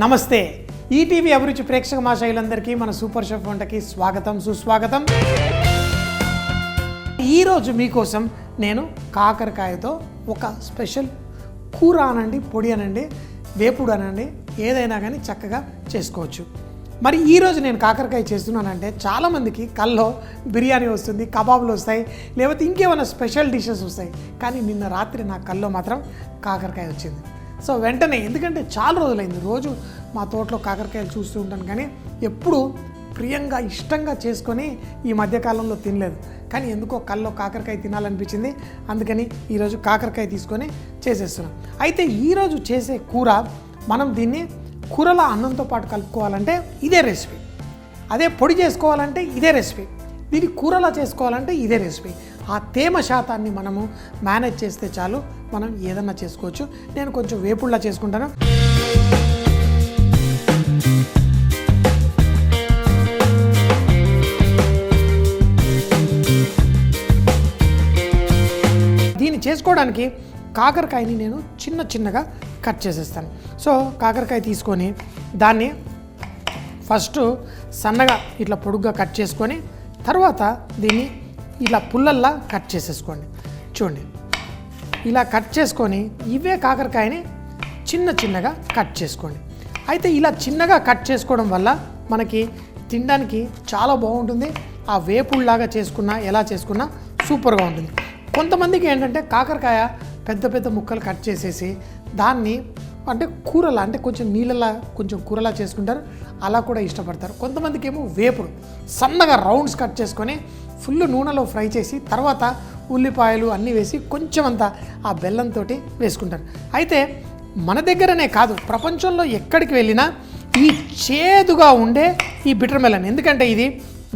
నమస్తే ఈటీవీ అభిరుచి ప్రేక్షక మహాశయులందరికీ మన సూపర్ షెఫ్ వంటకి స్వాగతం సుస్వాగతం. ఈరోజు మీకోసం నేను కాకరకాయతో ఒక స్పెషల్ కూర అనండి, పొడి అనండి, వేపుడు అనండి, ఏదైనా కానీ చక్కగా చేసుకోవచ్చు. మరి ఈరోజు నేను కాకరకాయ చేస్తున్నానంటే చాలామందికి కల్లో బిర్యానీ వస్తుంది, కబాబులు వస్తాయి, లేకపోతే ఇంకేమైనా స్పెషల్ డిషెస్ వస్తాయి. కానీ నిన్న రాత్రి నా కల్లో మాత్రం కాకరకాయ వచ్చింది. సో వెంటనే, ఎందుకంటే చాలా రోజులైంది రోజు మా తోటలో కాకరకాయలు చూస్తూ ఉంటాను, కానీ ఎప్పుడు ప్రియంగా ఇష్టంగా చేసుకొని ఈ మధ్యకాలంలో తినలేదు. కానీ ఎందుకో కల్లో కాకరకాయ తినాలనిపించింది, అందుకని ఈరోజు కాకరకాయ తీసుకొని చేసేస్తున్నాం. అయితే ఈరోజు చేసే కూర మనం దీన్ని కూరల అన్నంతో పాటు కలుపుకోవాలంటే ఇదే రెసిపీ, అదే పొడి చేసుకోవాలంటే ఇదే రెసిపీ, దీన్ని కూరలా చేసుకోవాలంటే ఇదే రెసిపీ. ఆ తేమ శాతాన్ని మనము మేనేజ్ చేస్తే చాలు, మనం ఏదన్నా చేసుకోవచ్చు. నేను కొంచెం వేపుడులా చేసుకుంటాను. దీన్ని చేసుకోవడానికి కాకరకాయని నేను చిన్నగా కట్ చేసేస్తాను. సో కాకరకాయ తీసుకొని దాన్ని ఫస్ట్ సన్నగా ఇట్లా పొడుగ్గా కట్ చేసుకొని తర్వాత దీన్ని ఇలా పుల్లల్లా కట్ చేసేసుకోండి. చూడండి, ఇలా కట్ చేసుకొని ఇవే కాకరకాయని చిన్నగా కట్ చేసుకోండి. అయితే ఇలా చిన్నగా కట్ చేసుకోవడం వల్ల మనకి తినడానికి చాలా బాగుంటుంది. ఆ వేపుడులాగా చేసుకున్నా ఎలా చేసుకున్నా సూపర్గా ఉంటుంది. కొంతమందికి ఏంటంటే కాకరకాయ పెద్ద ముక్కలు కట్ చేసేసి దాన్ని అంటే కూరలా, అంటే కొంచెం నీళ్ళలా కొంచెం కూరలా చేసుకుంటారు, అలా కూడా ఇష్టపడతారు. కొంతమందికి ఏమో వేపుడు సన్నగా రౌండ్స్ కట్ చేసుకొని ఫుల్ నూనెలో ఫ్రై చేసి తర్వాత ఉల్లిపాయలు అన్నీ వేసి కొంచెం అంతా ఆ బెల్లంతో వేసుకుంటారు. అయితే మన దగ్గరనే కాదు, ప్రపంచంలో ఎక్కడికి వెళ్ళినా ఈ చేదుగా ఉండే ఈ బిటర్ మెలన్, ఎందుకంటే ఇది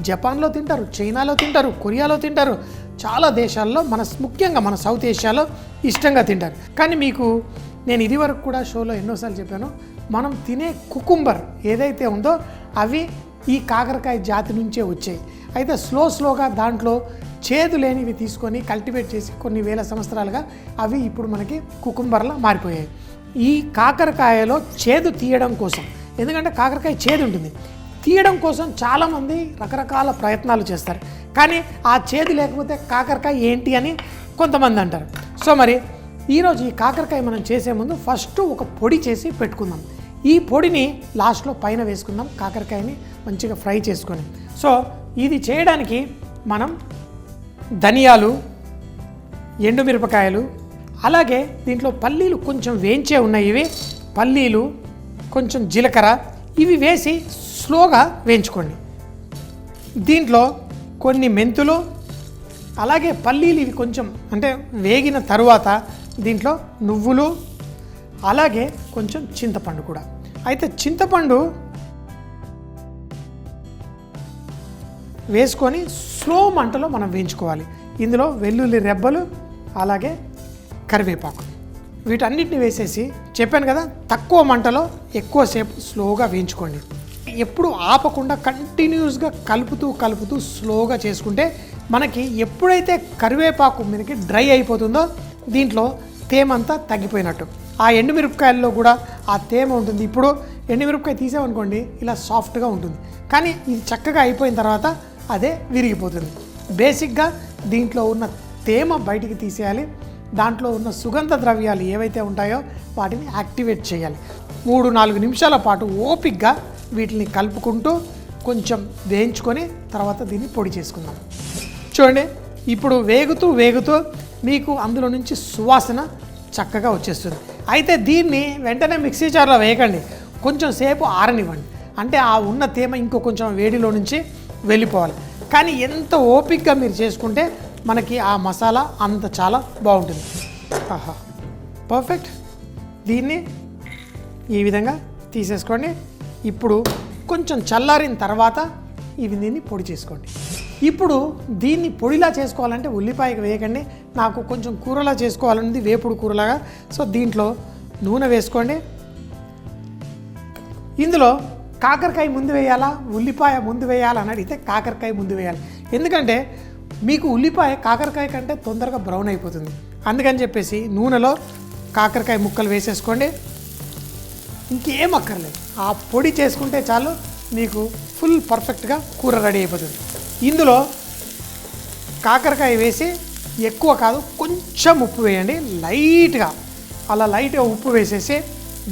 జపాన్లో తింటారు, చైనాలో తింటారు, కొరియాలో తింటారు, చాలా దేశాల్లో ముఖ్యంగా మన సౌత్ ఏషియాలో ఇష్టంగా తింటారు. కానీ మీకు నేను ఇది వరకు కూడా షోలో ఎన్నోసార్లు చెప్పాను, మనం తినే కుకుంబర్ ఏదైతే ఉందో అవి ఈ కాకరకాయ జాతి నుంచే వచ్చాయి. అయితే స్లోగా దాంట్లో చేదు లేనివి తీసుకొని కల్టివేట్ చేసి కొన్ని వేల సంవత్సరాలుగా అవి ఇప్పుడు మనకి కుకుంబర్లా మారిపోయాయి. ఈ కాకరకాయలో చేదు తీయడం కోసం, ఎందుకంటే కాకరకాయ చేదు ఉంటుంది, తీయడం కోసం చాలామంది రకరకాల ప్రయత్నాలు చేస్తారు. కానీ ఆ చేదు లేకపోతే కాకరకాయ ఏంటి అని కొంతమంది అంటారు. సో మరి ఈరోజు ఈ కాకరకాయ మనం చేసే ముందు ఫస్ట్ ఒక పొడి చేసి పెట్టుకుందాం. ఈ పొడిని లాస్ట్లో పైన వేసుకుందాం, కాకరకాయని మంచిగా ఫ్రై చేసుకొని. సో ఇది చేయడానికి మనం ధనియాలు, ఎండుమిరపకాయలు, అలాగే దీంట్లో పల్లీలు కొంచెం వేయించే ఉన్నాయి, ఇవి పల్లీలు, కొంచెం జీలకర్ర, ఇవి వేసి స్లోగా వేయించుకోండి. దీంట్లో కొన్ని మెంతులు, అలాగే పల్లీలు ఇవి కొంచెం అంటే వేగిన తరువాత దీంట్లో నువ్వులు, అలాగే కొంచెం చింతపండు కూడా. అయితే చింతపండు వేసుకొని స్లో మంటలో మనం వేయించుకోవాలి. ఇందులో వెల్లుల్లి రెబ్బలు, అలాగే కరివేపాకు, వీటన్నిటిని వేసేసి చెప్పాను కదా, తక్కువ మంటలో ఎక్కువసేపు స్లోగా వేయించుకోండి. ఎప్పుడు ఆపకుండా కంటిన్యూస్గా కలుపుతూ స్లోగా చేసుకుంటే మనకి ఎప్పుడైతే కరివేపాకు మనకి డ్రై అయిపోతుందో దీంట్లో తేమ అంతా తగ్గిపోయినట్టు. ఆ ఎండుమిరపకాయల్లో కూడా ఆ తేమ ఉంటుంది. ఇప్పుడు ఎండుమిరపకాయ తీసామనుకోండి ఇలా సాఫ్ట్గా ఉంటుంది, కానీ ఇది చక్కగా అయిపోయిన తర్వాత అదే విరిగిపోతుంది. బేసిక్గా దీంట్లో ఉన్న తేమ బయటికి తీసేయాలి, దాంట్లో ఉన్న సుగంధ ద్రవ్యాలు ఏవైతే ఉంటాయో వాటిని యాక్టివేట్ చేయాలి. 3-4 నిమిషాల పాటు ఓపిక్గా వీటిని కలుపుకుంటూ కొంచెం వేయించుకొని తర్వాత దీన్ని పొడి చేసుకుందాం. చూడండి, ఇప్పుడు వేగుతూ మీకు అందులో నుంచి సువాసన చక్కగా వచ్చేస్తుంది. అయితే దీన్ని వెంటనే మిక్సీ జార్లో వేయకండి, కొంచెం సేపు ఆరనివ్వండి. అంటే ఆ ఉన్న తేమ ఇంకో కొంచెం వేడిలో నుంచి వెళ్ళిపోవాలి. కానీ ఎంత ఓపిక్గా మీరు చేసుకుంటే మనకి ఆ మసాలా అంత చాలా బాగుంటుంది. ఆహా, పర్ఫెక్ట్. దీన్ని ఈ విధంగా తీసేసుకోండి. ఇప్పుడు కొంచెం చల్లారిన తర్వాత దీన్ని పొడి చేసుకోండి. ఇప్పుడు దీన్ని పొడిలా చేసుకోవాలంటే ఉల్లిపాయకి వేయకండి, నాకు కొంచెం కూరలా చేసుకోవాలన్నది వేపుడు కూరలాగా. సో దీంట్లో నూనె వేసుకోండి. ఇందులో కాకరకాయ ముందు వేయాలా, ఉల్లిపాయ ముందు వేయాలా అని అడిగితే కాకరకాయ ముందు వేయాలి. ఎందుకంటే మీకు ఉల్లిపాయ కాకరకాయ కంటే తొందరగా బ్రౌన్ అయిపోతుంది. అందుకని చెప్పేసి నూనెలో కాకరకాయ ముక్కలు వేసేసుకోండి. ఇంకేం అక్కర్లేదు. ఆ పొడి చేసుకుంటే చాలు మీకు ఫుల్ పర్ఫెక్ట్గా కూర రెడీ అయిపోతుంది. ఇందులో కాకరకాయ వేసి ఎక్కువ కాదు, కొంచెం ఉప్పు వేయండి లైట్గా. అలా లైట్గా ఉప్పు వేసేసి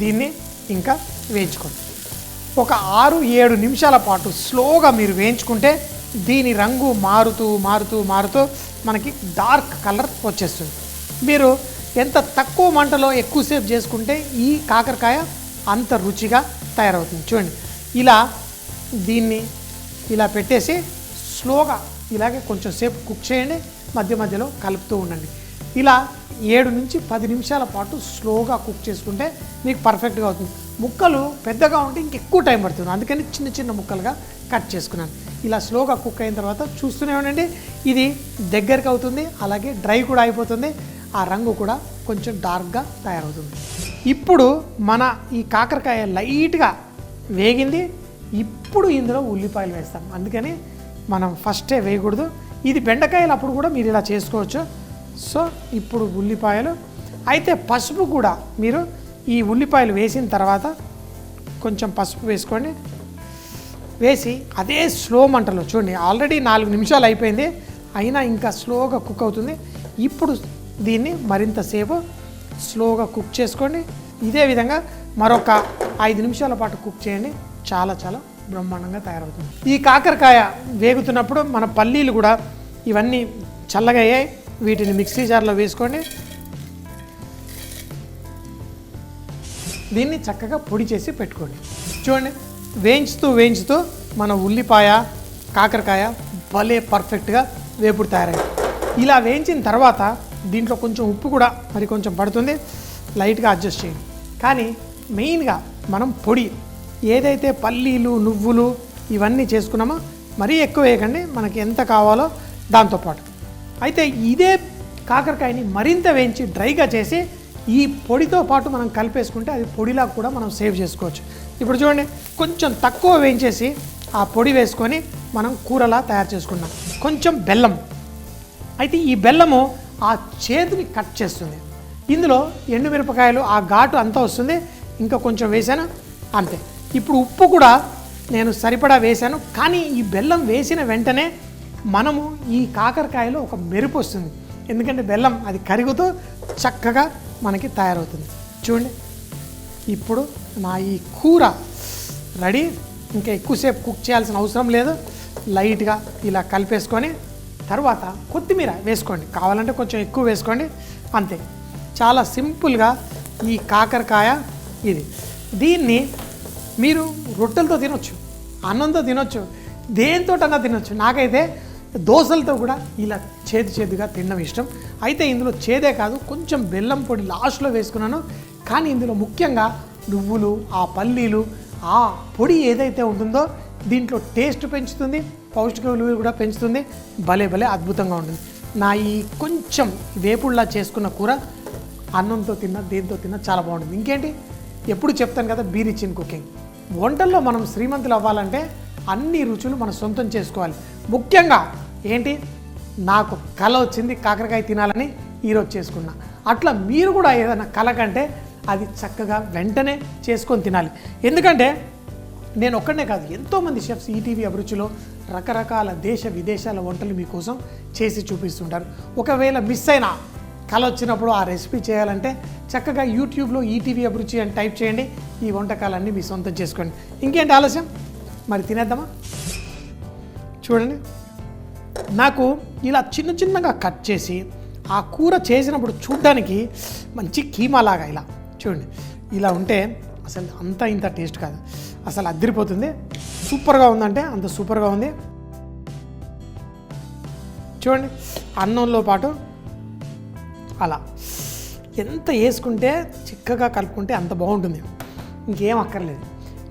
దీన్ని ఇంకా వేయించుకోండి. ఒక 6-7 నిమిషాల పాటు స్లోగా మీరు వేయించుకుంటే దీని రంగు మారుతూ మారుతూ మారుతూ మనకి డార్క్ కలర్ వచ్చేస్తుంది. మీరు ఎంత తక్కువ మంటలో ఎక్కువసేపు చేసుకుంటే ఈ కాకరకాయ అంత రుచిగా తయారవుతుంది. చూడండి, ఇలా దీన్ని ఇలా పెట్టేసి స్లోగా ఇలాగే కొంచెం సేపు కుక్ చేయండి, మధ్య మధ్యలో కలుపుతూ ఉండండి. ఇలా 7-10 నిమిషాల పాటు స్లోగా కుక్ చేసుకుంటే మీకు పర్ఫెక్ట్గా అవుతుంది. ముక్కలు పెద్దగా ఉంటే ఇంకెక్కువ టైం పడుతుంది, అందుకని చిన్న చిన్న ముక్కలుగా కట్ చేసుకున్నాను. ఇలా స్లోగా కుక్ అయిన తర్వాత చూస్తూనే ఉండండి, ఇది దగ్గరికి అవుతుంది, అలాగే డ్రై కూడా అయిపోతుంది, ఆ రంగు కూడా కొంచెం డార్క్గా తయారవుతుంది. ఇప్పుడు మన ఈ కాకరకాయ లైట్గా వేగింది. ఇప్పుడు ఇందులో ఉల్లిపాయలు వేస్తాం, అందుకని మనం ఫస్టే వేయకూడదు. ఇది బెండకాయలు అప్పుడు కూడా మీరు ఇలా చేసుకోవచ్చు. సో ఇప్పుడు ఉల్లిపాయలు అయితే పసుపు కూడా మీరు ఈ ఉల్లిపాయలు వేసిన తర్వాత కొంచెం పసుపు వేసుకోండి. వేసి అదే స్లో మంటలో చూడండి, ఆల్రెడీ 4 నిమిషాలు అయిపోయింది, అయినా ఇంకా స్లోగా కుక్ అవుతుంది. ఇప్పుడు దీన్ని మరింత సేపు స్లోగా కుక్ చేసుకోండి. ఇదే విధంగా మరొక 5 నిమిషాల పాటు కుక్ చేయండి, చాలా చాలా బ్రహ్మాండంగా తయారవుతుంది. ఈ కాకరకాయ వేగుతున్నప్పుడు మన పల్లీలు కూడా ఇవన్నీ చల్లగా అయ్యాయి, వీటిని మిక్సీ జార్లో వేసుకోండి. దీన్ని చక్కగా పొడి చేసి పెట్టుకోండి. చూడండి, వేయించుతూ మన ఉల్లిపాయ కాకరకాయ భలే పర్ఫెక్ట్గా వేపుడు తయారైంది. ఇలా వేయించిన తర్వాత దీంట్లో కొంచెం ఉప్పు కూడా మరి కొంచెం పడుతుంది, లైట్గా అడ్జస్ట్ చేయండి. కానీ మెయిన్గా మనం పొడి ఏదైతే పల్లీలు నువ్వులు ఇవన్నీ చేసుకున్నామో మరీ ఎక్కువ వేయకండి, మనకి ఎంత కావాలో దాంతోపాటు. అయితే ఇదే కాకరకాయని మరింత వేయించి డ్రైగా చేసి ఈ పొడితో పాటు మనం కలిపేసుకుంటే అది పొడిలా కూడా మనం సేవ్ చేసుకోవచ్చు. ఇప్పుడు చూడండి, కొంచెం తక్కువ వేయించేసి ఆ పొడి వేసుకొని మనం కూరలా తయారు చేసుకున్నాం. కొంచెం బెల్లం, అయితే ఈ బెల్లము ఆ చేతిని కట్ చేస్తుంది. ఇందులో ఎండుమిరపకాయలు ఆ ఘాటు అంతా వస్తుంది, ఇంకా కొంచెం వేసాను అంతే. ఇప్పుడు ఉప్పు కూడా నేను సరిపడా వేశాను, కానీ ఈ బెల్లం వేసిన వెంటనే మనము ఈ కాకరకాయలో ఒక మెరుపు వస్తుంది, ఎందుకంటే బెల్లం అది కరుగుతూ చక్కగా మనకి తయారవుతుంది. చూడండి, ఇప్పుడు నా ఈ కూర రెడీ. ఇంకా ఎక్కువసేపు కుక్ చేయాల్సిన అవసరం లేదు, లైట్గా ఇలా కలిపేసుకొని తర్వాత కొత్తిమీర వేసుకోండి, కావాలంటే కొంచెం ఎక్కువ వేసుకోండి, అంతే. చాలా సింపుల్గా ఈ కాకరకాయ ఇది. దీన్ని మీరు రొట్టెలతో తినొచ్చు, అన్నంతో తినొచ్చు, దేనితోటన్నా తినొచ్చు. నాకైతే దోశలతో కూడా ఇలా చేదుగా తినడం ఇష్టం. అయితే ఇందులో చేదే కాదు, కొంచెం బెల్లం పొడి లాస్ట్లో వేసుకున్నాను, కానీ ఇందులో ముఖ్యంగా నువ్వులు, ఆ పల్లీలు, ఆ పొడి ఏదైతే ఉంటుందో దీంట్లో టేస్ట్ పెంచుతుంది, పౌష్టిక విలువలు కూడా పెంచుతుంది, భలే అద్భుతంగా ఉంటుంది. నా ఈ కొంచెం వేపుడులా చేసుకున్న కూర అన్నంతో తిన్నా దేంతో తిన్నా చాలా బాగుంటుంది. ఇంకేంటి, ఎప్పుడు చెప్తాను కదా, బీ రిచ్ ఇన్ కుకింగ్. వంటల్లో మనం శ్రీమంతులు అవ్వాలంటే అన్ని రుచులు మనం సొంతం చేసుకోవాలి. ముఖ్యంగా ఏంటి, నాకు కల వచ్చింది కాకరకాయ తినాలని ఈరోజు చేసుకున్నా. అట్లా మీరు కూడా ఏదైనా కల కంటే అది చక్కగా వెంటనే చేసుకొని తినాలి. ఎందుకంటే నేను ఒక్కడనే కాదు, ఎంతోమంది షెఫ్స్ ఈటీవీ అభిరుచిలో రకరకాల దేశ విదేశాల వంటలు మీకోసం చేసి చూపిస్తుంటారు. ఒకవేళ మిస్ అయినా కల వచ్చినప్పుడు ఆ రెసిపీ చేయాలంటే చక్కగా యూట్యూబ్లో ఈటీవీ అభిరుచి అని టైప్ చేయండి, ఈ వంటకాలన్నీ మీ సొంతం చేసుకోండి. ఇంకేంటి ఆలస్యం, మరి తినేద్దామా? చూడండి, నాకు ఇలా చిన్నగా కట్ చేసి ఆ కూర చేసినప్పుడు చూడ్డానికి మంచి కీమాలాగా ఇలా చూడండి, ఇలా ఉంటే అసలు అంత ఇంత టేస్ట్ కాదు, అసలు అదిరిపోతుంది. సూపర్గా ఉందంటే అంత సూపర్గా ఉంది. చూడండి, అన్నంలో పాటు అలా ఎంత వేసుకుంటే చిక్కగా కలుపుకుంటే అంత బాగుంటుంది, ఇంకేం అక్కర్లేదు.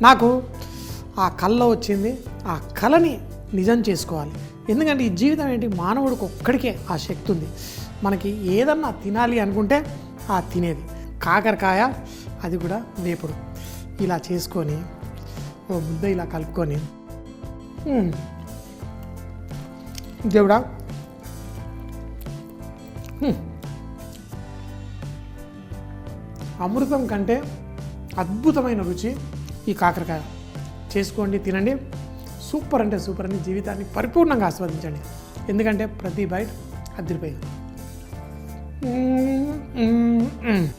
నాకు ఆ కళ వచ్చింది, ఆ కళని నిజం చేసుకోవాలి. ఎందుకంటే ఈ జీవితం ఏంటి, మానవుడికి ఒక్కడికే ఆ శక్తి ఉంది. మనకి ఏదన్నా తినాలి అనుకుంటే ఆ తినేది. కాకరకాయ అది కూడా వేపుడు ఇలా చేసుకొని ఓ ముద్ద ఇలా కలుపుకొని, దేవుడా అమృతం కంటే అద్భుతమైన రుచి ఈ కాకరకాయ. చేసుకోండి, తినండి. సూపర్ అంటే సూపర్ అని జీవితాన్ని పరిపూర్ణంగా ఆస్వాదించండి. ఎందుకంటే ప్రతి బైట్ అదిరిపోయింది.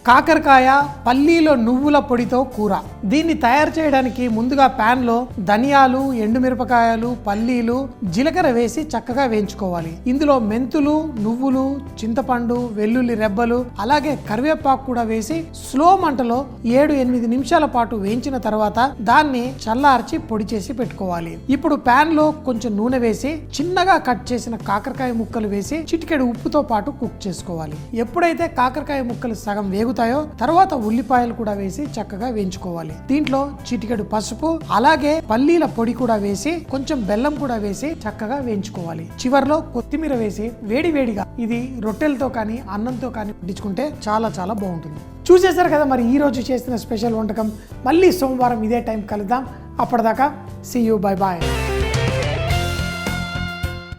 కాకరకాయ పల్లీలో నువ్వుల పొడితో కూర. దీన్ని తయారు చేయడానికి ముందుగా ప్యాన్లో ధనియాలు, ఎండుమిరపకాయలు, పల్లీలు, జీలకర్ర వేసి చక్కగా వేయించుకోవాలి. ఇందులో మెంతులు, నువ్వులు, చింతపండు, వెల్లుల్లి రెబ్బలు, అలాగే కరివేపాకు కూడా వేసి స్లో మంటలో 7-8 నిమిషాల పాటు వేయించిన తర్వాత దాన్ని చల్లార్చి పొడి చేసి పెట్టుకోవాలి. ఇప్పుడు ప్యాన్ లో కొంచెం నూనె వేసి చిన్నగా కట్ చేసిన కాకరకాయ ముక్కలు వేసి చిటికెడు ఉప్పుతో పాటు కుక్ చేసుకోవాలి. ఎప్పుడైతే కాకరకాయ ముక్కలు సగం వేగుతాయో తర్వాత ఉల్లిపాయలు కూడా వేసి చక్కగా వేయించుకోవాలి. దీంట్లో చిటికెడు పసుపు, అలాగే పల్లీల పొడి కూడా వేసి కొంచెం బెల్లం కూడా వేసి చక్కగా వేయించుకోవాలి. చివర్లో కొత్తిమీర వేసి వేడివేడిగా ఇది రొట్టెలతో కానీ అన్నంతో కానీ వడ్డించుకుంటే చాలా చాలా బాగుంటుంది. చూసేశారు కదా మరి ఈ రోజు చేసిన స్పెషల్ వంటకం. మళ్ళీ సోమవారం ఇదే టైం కలుద్దాం. అప్పటిదాకా సీ యూ, బై బాయ్.